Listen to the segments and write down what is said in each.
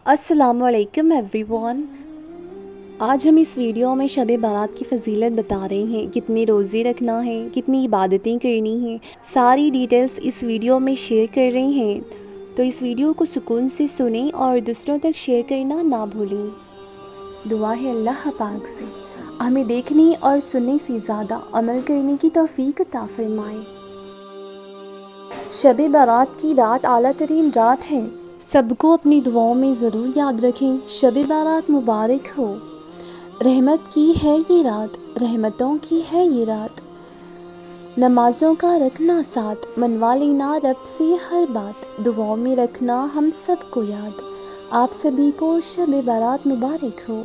السلام علیکم every one. آج ہم اس ویڈیو میں شب بارات کی فضیلت بتا رہے ہیں، کتنے روزے رکھنا ہے، کتنی عبادتیں کرنی ہیں، ساری ڈیٹیلز اس ویڈیو میں شیئر کر رہے ہیں، تو اس ویڈیو کو سکون سے سنیں اور دوسروں تک شیئر کرنا نہ بھولیں۔ دعا ہے اللہ پاک سے ہمیں دیکھنے اور سننے سے زیادہ عمل کرنے کی توفیق عطا فرمائے۔ شب بارات کی رات اعلیٰ ترین رات ہے، سب کو اپنی دعاؤں میں ضرور یاد رکھیں۔ شب بارات مبارک ہو، رحمت کی ہے یہ رات، رحمتوں کی ہے یہ رات، نمازوں کا رکھنا ساتھ، منوا لینا رب سے ہر بات، دعاؤں میں رکھنا ہم سب کو یاد، آپ سبھی کو شب بارات مبارک ہو۔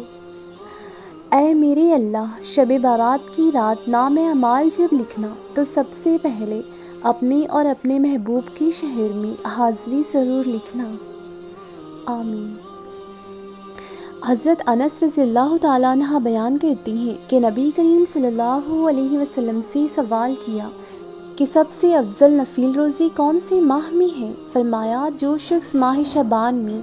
اے میرے اللہ، شب بارات کی رات نام اعمال جب لکھنا تو سب سے پہلے اپنے اور اپنے محبوب کے شہر میں حاضری ضرور لکھنا، آمین۔ حضرت انس رضی اللہ تعالیٰ عنہ بیان کرتی ہیں کہ نبی کریم صلی اللہ علیہ وسلم سے سوال کیا کہ سب سے افضل نفل روزے کون سے ماہ میں ہے؟ فرمایا جو شخص ماہ شعبان میں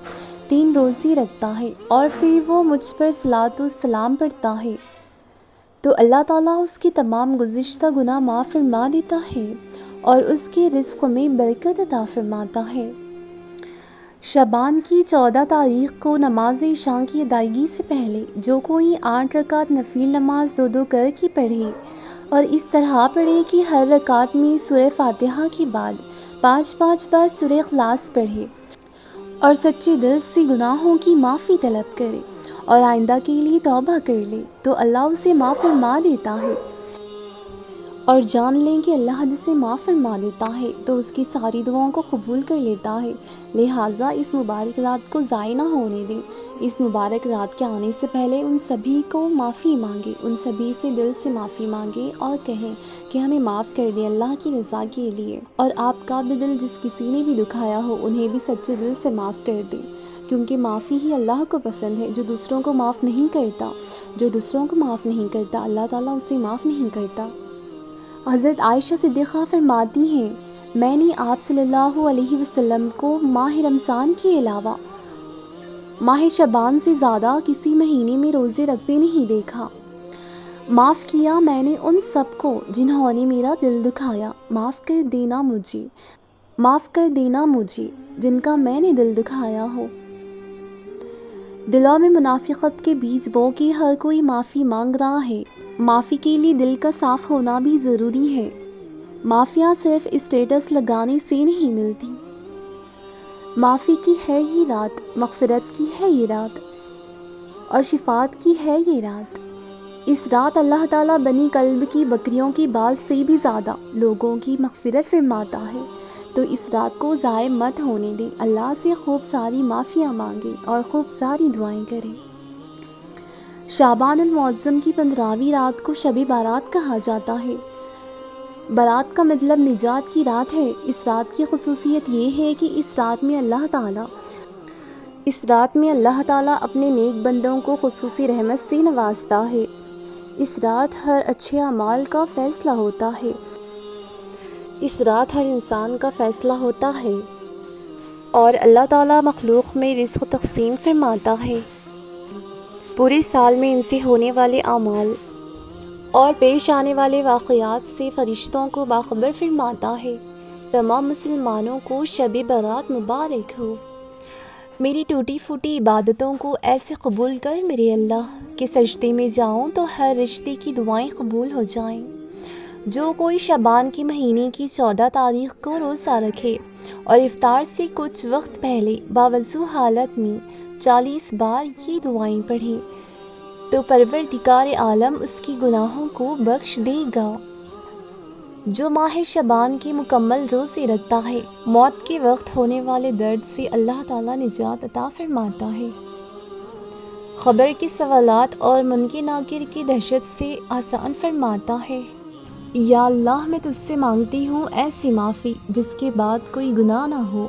3 روزے رکھتا ہے اور پھر وہ مجھ پر صلاۃ و سلام پڑھتا ہے تو اللہ تعالیٰ اس کے تمام گزشتہ گناہ معاف فرما دیتا ہے اور اس کے رزق میں برکت عطا فرماتا ہے۔ شعبان کی 14 تاریخ کو نماز عشاء کی ادائیگی سے پہلے جو کوئی 8 رکعت نفل نماز 2 کر کے پڑھے اور اس طرح پڑھے کہ ہر رکعت میں سورہ فاتحہ کے بعد 5 بار سورہ اخلاص پڑھے اور سچے دل سے گناہوں کی معافی طلب کرے اور آئندہ کے لیے توبہ کر لے تو اللہ اسے معاف فرما دیتا ہے، اور جان لیں کہ اللہ جسے معاف فرما دیتا ہے تو اس کی ساری دعاؤں کو قبول کر لیتا ہے۔ لہٰذا اس مبارک رات کو ضائع نہ ہونے دیں۔ اس مبارک رات کے آنے سے پہلے ان سبھی کو معافی مانگیں، ان سبھی سے دل سے معافی مانگیں اور کہیں کہ ہمیں معاف کر دیں اللہ کی رضا کے لیے، اور آپ کا بھی دل جس کسی نے بھی دکھایا ہو انہیں بھی سچے دل سے معاف کر دیں، کیونکہ معافی ہی اللہ کو پسند ہے۔ جو دوسروں کو معاف نہیں کرتا اللہ تعالیٰ اسے معاف نہیں کرتا۔ حضرت عائشہ صدیقہ فرماتی ہیں میں نے آپ صلی اللہ علیہ وسلم کو ماہ رمضان کے علاوہ ماہ شعبان سے زیادہ کسی مہینے میں روزے رکھتے نہیں دیکھا۔ معاف کیا میں نے ان سب کو جنہوں نے میرا دل دکھایا، معاف کر دینا مجھے جن کا میں نے دل دکھایا ہو۔ دلوں میں منافقت کے بیج بو کے ہر کوئی معافی مانگ رہا ہے۔ معافی کے لیے دل کا صاف ہونا بھی ضروری ہے۔ معافیاں صرف اسٹیٹس لگانے سے نہیں ملتی۔ معافی کی ہے یہ رات، مغفرت کی ہے یہ رات اور شفاعت کی ہے یہ رات۔ اس رات اللہ تعالیٰ بنی کلب کی بکریوں کی بال سے بھی زیادہ لوگوں کی مغفرت فرماتا ہے، تو اس رات کو ضائع مت ہونے دیں۔ اللہ سے خوب ساری معافیاں مانگیں اور خوب ساری دعائیں کریں۔ شعبان المعظم کی 15ویں رات کو شب بارات کہا جاتا ہے۔ بارات کا مطلب نجات کی رات ہے۔ اس رات کی خصوصیت یہ ہے کہ اس رات میں اللہ تعالیٰ اپنے نیک بندوں کو خصوصی رحمت سے نوازتا ہے۔ اس رات ہر اچھے اعمال کا فیصلہ ہوتا ہے۔ اس رات ہر انسان کا فیصلہ ہوتا ہے اور اللہ تعالیٰ مخلوق میں رزق تقسیم فرماتا ہے۔ پورے سال میں ان سے ہونے والے اعمال اور پیش آنے والے واقعات سے فرشتوں کو باخبر فرماتا ہے۔ تمام مسلمانوں کو شب بارات مبارک ہو۔ میری ٹوٹی پھوٹی عبادتوں کو ایسے قبول کر میرے اللہ کہ سجدے میں جاؤں تو ہر رشتے کی دعائیں قبول ہو جائیں۔ جو کوئی شعبان کے مہینے کی 14 تاریخ کو روزہ رکھے اور افطار سے کچھ وقت پہلے باوضو حالت میں 40 بار یہ دعائیں پڑھیں تو پروردگار عالم اس کی گناہوں کو بخش دے گا۔ جو ماہ شعبان کے مکمل روزے رکھتا ہے، موت کے وقت ہونے والے درد سے اللہ تعالیٰ نجات عطا فرماتا ہے، قبر کے سوالات اور منکر ناکر کی دہشت سے آسان فرماتا ہے۔ یا اللہ میں تجھ سے مانگتی ہوں ایسی معافی جس کے بعد کوئی گناہ نہ ہو،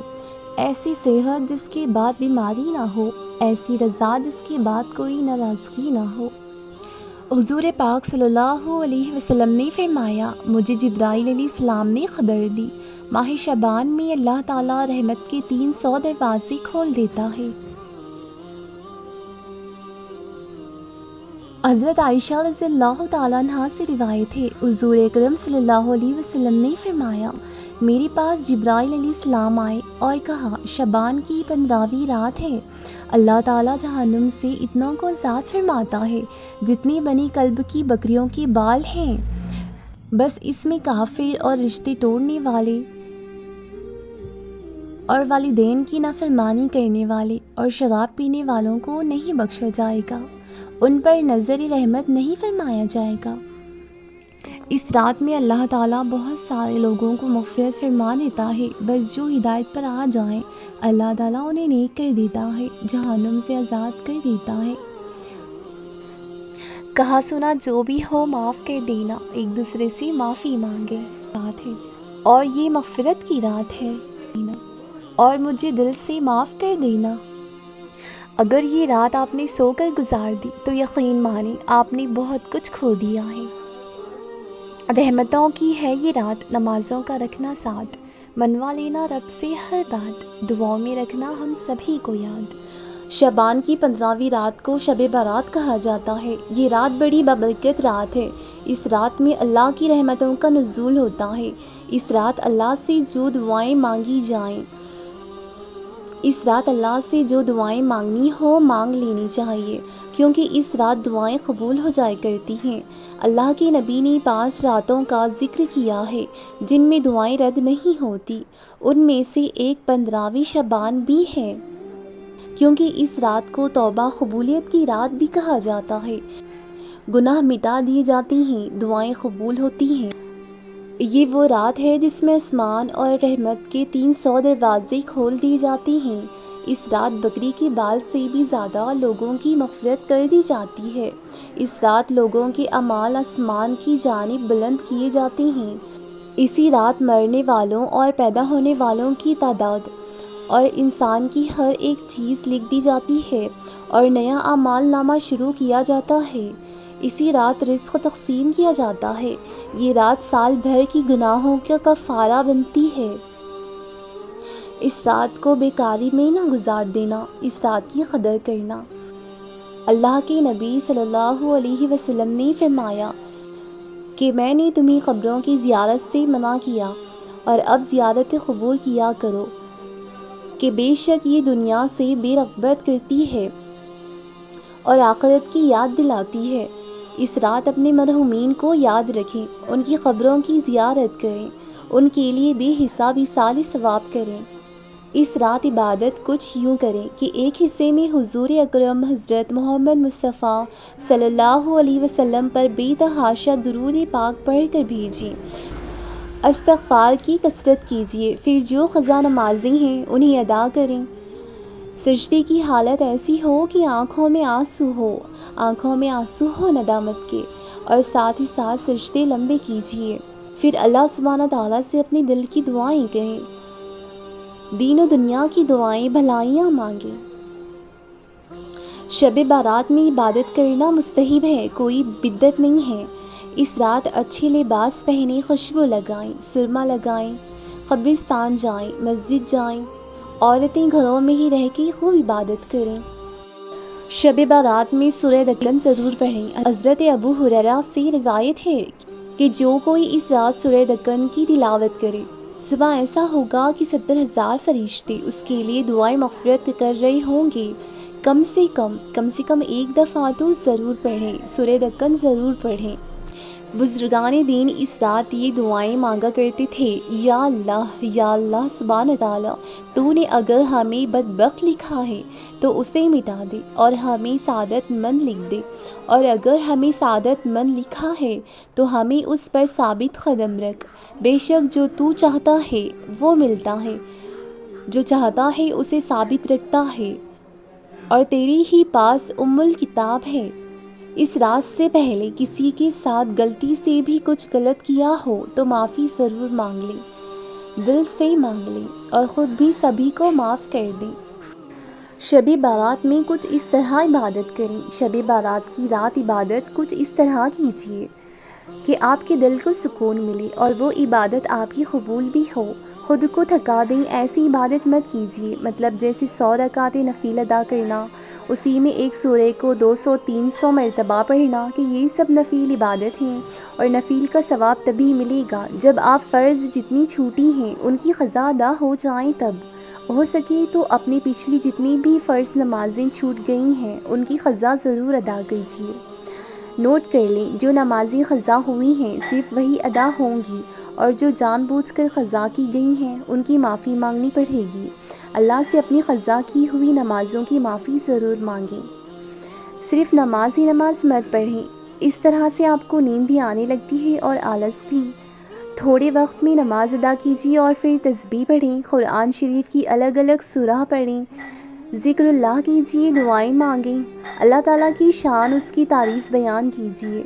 ایسی صحت جس کے بعد بیماری نہ ہو، ایسی رضا جس کے بعد کوئی ناراضگی نہ ہو۔ حضور پاک صلی اللہ علیہ وسلم نے فرمایا مجھے جبرائیل علیہ السلام نے خبر دی ماہ شعبان میں اللہ تعالیٰ رحمت کے 300 دروازے کھول دیتا ہے۔ حضرت عائشہ رضی اللہ تعالیٰ عنہا سے روایت ہے، حضور اکرم صلی اللہ علیہ وسلم نے فرمایا، میرے پاس جبرائیل علیہ السلام آئے اور کہا، شعبان کی 15ویں رات ہے، اللہ تعالیٰ جہنم سے اتنوں کو آزاد فرماتا ہے جتنی بنی کلب کی بکریوں کے بال ہیں، بس اس میں کافر اور رشتے توڑنے والے اور والدین کی نافرمانی کرنے والے اور شراب پینے والوں کو نہیں بخشا جائے گا، ان پر نظر رحمت نہیں فرمایا جائے گا۔ اس رات میں اللہ تعالیٰ بہت سارے لوگوں کو مغفرت فرما دیتا ہے، بس جو ہدایت پر آ جائیں اللہ تعالیٰ انہیں نیک کر دیتا ہے، جہنم سے آزاد کر دیتا ہے۔ کہا سنا جو بھی ہو معاف کر دینا، ایک دوسرے سے معافی مانگے رات ہے اور یہ مغفرت کی رات ہے، اور مجھے دل سے معاف کر دینا۔ اگر یہ رات آپ نے سو کر گزار دی تو یقین مانیں آپ نے بہت کچھ کھو دیا ہے۔ رحمتوں کی ہے یہ رات، نمازوں کا رکھنا ساتھ، منوا لینا رب سے ہر بات، دعاؤں میں رکھنا ہم سبھی کو یاد۔ شعبان کی 15ویں رات کو شب برات کہا جاتا ہے۔ یہ رات بڑی بابرکت رات ہے۔ اس رات میں اللہ کی رحمتوں کا نزول ہوتا ہے۔ اس رات اللہ سے جو دعائیں مانگی جائیں، اس رات اللہ سے جو دعائیں مانگنی ہو مانگ لینی چاہیے، کیونکہ اس رات دعائیں قبول ہو جایا کرتی ہیں۔ اللہ کے نبی نے 5 راتوں کا ذکر کیا ہے جن میں دعائیں رد نہیں ہوتی، ان میں سے ایک 15ویں شعبان بھی ہے، کیونکہ اس رات کو توبہ قبولیت کی رات بھی کہا جاتا ہے۔ گناہ مٹا دیے جاتے ہیں، دعائیں قبول ہوتی ہیں۔ یہ وہ رات ہے جس میں آسمان اور رحمت کے 300 دروازے کھول دیے جاتے ہیں۔ اس رات بکری کے بال سے بھی زیادہ لوگوں کی مغفرت کر دی جاتی ہے۔ اس رات لوگوں کے اعمال آسمان کی جانب بلند کیے جاتے ہیں۔ اسی رات مرنے والوں اور پیدا ہونے والوں کی تعداد اور انسان کی ہر ایک چیز لکھ دی جاتی ہے اور نیا اعمال نامہ شروع کیا جاتا ہے۔ اسی رات رزق تقسیم کیا جاتا ہے۔ یہ رات سال بھر کی گناہوں کا کفارہ بنتی ہے۔ اس رات کو بیکاری میں نہ گزار دینا، اس رات کی قدر کرنا۔ اللہ کے نبی صلی اللہ علیہ وسلم نے فرمایا کہ میں نے تمہیں قبروں کی زیارت سے منع کیا اور اب زیارت قبور کیا کرو، کہ بے شک یہ دنیا سے بے رغبت کرتی ہے اور آخرت کی یاد دلاتی ہے۔ اس رات اپنے مرحومین کو یاد رکھیں، ان کی قبروں کی زیارت کریں، ان کے لیے بے حساب ایصال ثواب کریں۔ اس رات عبادت کچھ یوں کریں کہ ایک حصے میں حضور اکرم حضرت محمد مصطفیٰ صلی اللہ علیہ وسلم پر بے تحاشا درود پاک پڑھ کر بھیجیں، استغفار کی کثرت کیجیے، پھر جو قضا نمازیں ہیں انہیں ادا کریں۔ سجدے کی حالت ایسی ہو کہ آنکھوں میں آنسو ہو ندامت کے، اور ساتھ ہی ساتھ سجدے لمبے کیجیے۔ پھر اللہ سبحانہ تعالیٰ سے اپنے دل کی دعائیں کہیں، دین و دنیا کی دعائیں، بھلائیاں مانگیں۔ شب بارات میں عبادت کرنا مستحب ہے، کوئی بدعت نہیں ہے۔ اس رات اچھے لباس پہنیں، خوشبو لگائیں، سرما لگائیں، قبرستان جائیں، مسجد جائیں، عورتیں گھروں میں ہی رہ کے خوب عبادت کریں۔ شب بارات میں سورہ دکن ضرور پڑھیں۔ حضرت ابو ہریرہ سے روایت ہے کہ جو کوئی اس رات سورہ دکن کی تلاوت کرے، صبح ایسا ہوگا کہ 70,000 فرشتے اس کے لیے دعائیں مغفرت کر رہے ہوں گے۔ کم سے کم ایک دفعہ تو ضرور پڑھیں، سورہ دکن ضرور پڑھیں۔ بزرگان دین اس رات یہ دعائیں مانگا کرتے تھے، یا اللہ سبحانہ تعالیٰ، تو نے اگر ہمیں بدبخت لکھا ہے تو اسے مٹا دے اور ہمیں سعادت مند لکھ دے، اور اگر ہمیں سعادت مند لکھا ہے تو ہمیں اس پر ثابت قدم رکھ۔ بے شک جو تو چاہتا ہے وہ ملتا ہے، جو چاہتا ہے اسے ثابت رکھتا ہے، اور تیری ہی پاس الکتاب ہے۔ اس رات سے پہلے کسی کے ساتھ غلطی سے بھی کچھ غلط کیا ہو تو معافی ضرور مانگ لیں، دل سے مانگ لیں، اور خود بھی سبھی کو معاف کر دیں۔ شب بارات میں کچھ اس طرح عبادت کریں۔ شب بارات کی رات عبادت کچھ اس طرح کیجیے کہ آپ کے دل کو سکون ملے اور وہ عبادت آپ کی قبول بھی ہو۔ خود کو تھکا دیں ایسی عبادت مت کیجیے، مطلب جیسے 100 رکعت نفل ادا کرنا، اسی میں ایک سورہ کو 200 300 مرتبہ پڑھنا، کہ یہ سب نفل عبادت ہیں، اور نفل کا ثواب تبھی ملے گا جب آپ فرض جتنی چھوٹی ہیں ان کی قضا ادا ہو جائیں، تب ہو سکے تو اپنی پچھلی جتنی بھی فرض نمازیں چھوٹ گئی ہیں ان کی قضا ضرور ادا کیجیے۔ نوٹ کر لیں، جو نمازیں قضا ہوئی ہیں صرف وہی ادا ہوں گی، اور جو جان بوجھ کر قضا کی گئی ہیں ان کی معافی مانگنی پڑے گی۔ اللہ سے اپنی قضا کی ہوئی نمازوں کی معافی ضرور مانگیں۔ صرف نماز ہی نماز مت پڑھیں، اس طرح سے آپ کو نیند بھی آنے لگتی ہے اور آلس بھی۔ تھوڑے وقت میں نماز ادا کیجیے اور پھر تسبیح پڑھیں، قرآن شریف کی الگ الگ سورہ پڑھیں، ذکر اللہ کیجیے، دعائیں مانگیں، اللہ تعالیٰ کی شان اس کی تعریف بیان کیجیے،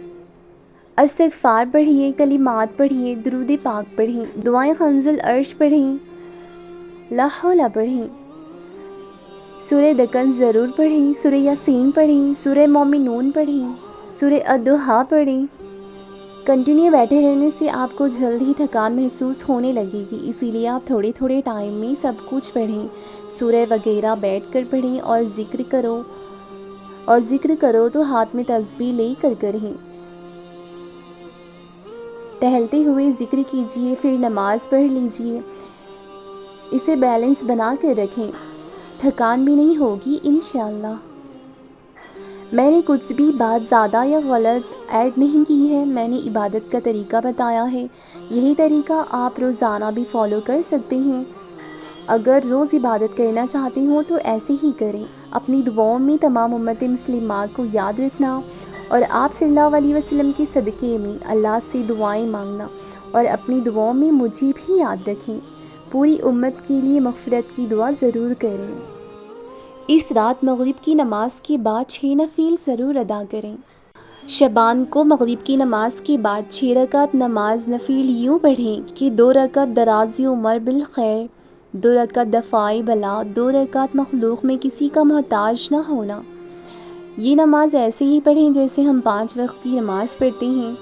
استغفار پڑھیے، کلمات پڑھیے، درود پاک پڑھیں، دعائیں کنز العرش پڑھیں، لا حول پڑھیں، سورہ دکن ضرور پڑھیں، سورہ یاسین پڑھیں، سورہ مومنون پڑھیں، سورہ الضحیٰ پڑھیں۔ کنٹینیو بیٹھے رہنے سے آپ کو جلد ہی تھکان محسوس ہونے لگے گی، اسی لیے آپ تھوڑے تھوڑے ٹائم میں سب کچھ پڑھیں، سورہ وغیرہ بیٹھ کر پڑھیں، اور ذکر کرو تو ہاتھ میں تسبیح لے کر کریں۔ ٹہلتے ہوئے ذکر کیجیے، پھر نماز پڑھ لیجیے، اسے بیلنس بنا کر رکھیں، تھکان بھی نہیں ہوگی انشاءاللہ۔ میں نے کچھ بھی بات زیادہ یا غلط ایڈ نہیں کی ہے، میں نے عبادت کا طریقہ بتایا ہے، یہی طریقہ آپ روزانہ بھی فالو کر سکتے ہیں۔ اگر روز عبادت کرنا چاہتے ہوں تو ایسے ہی کریں۔ اپنی دعاؤں میں تمام امت مسلمہ کو یاد رکھنا، اور آپ صلی اللہ علیہ وسلم کے صدقے میں اللہ سے دعائیں مانگنا، اور اپنی دعاؤں میں مجھے بھی یاد رکھیں۔ پوری امت کے لیے مغفرت کی دعا ضرور کریں۔ اس رات مغرب کی نماز کے بعد 6 نفل ضرور ادا کریں۔ شبان کو مغرب کی نماز کے بعد 6 رکعت نماز نفل یوں پڑھیں کہ 2 رکعت دراز عمر بالخیر، 2 رکعت دفاع بلا، 2 رکعت مخلوق میں کسی کا محتاج نہ ہونا۔ یہ نماز ایسے ہی پڑھیں جیسے ہم 5 وقت کی نماز پڑھتے ہیں۔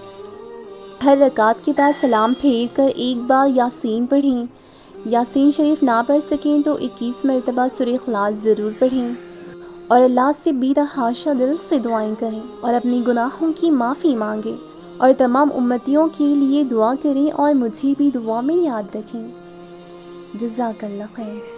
ہر رکعت کے بعد سلام پھیر کر ایک بار یاسین پڑھیں۔ یاسین شریف نہ پڑھ سکیں تو 21 مرتبہ سورہ اخلاص ضرور پڑھیں، اور اللہ سے بے تحاشا دل سے دعائیں کریں، اور اپنی گناہوں کی معافی مانگیں، اور تمام امتیوں کے لیے دعا کریں، اور مجھے بھی دعا میں یاد رکھیں۔ جزاک اللہ خیر۔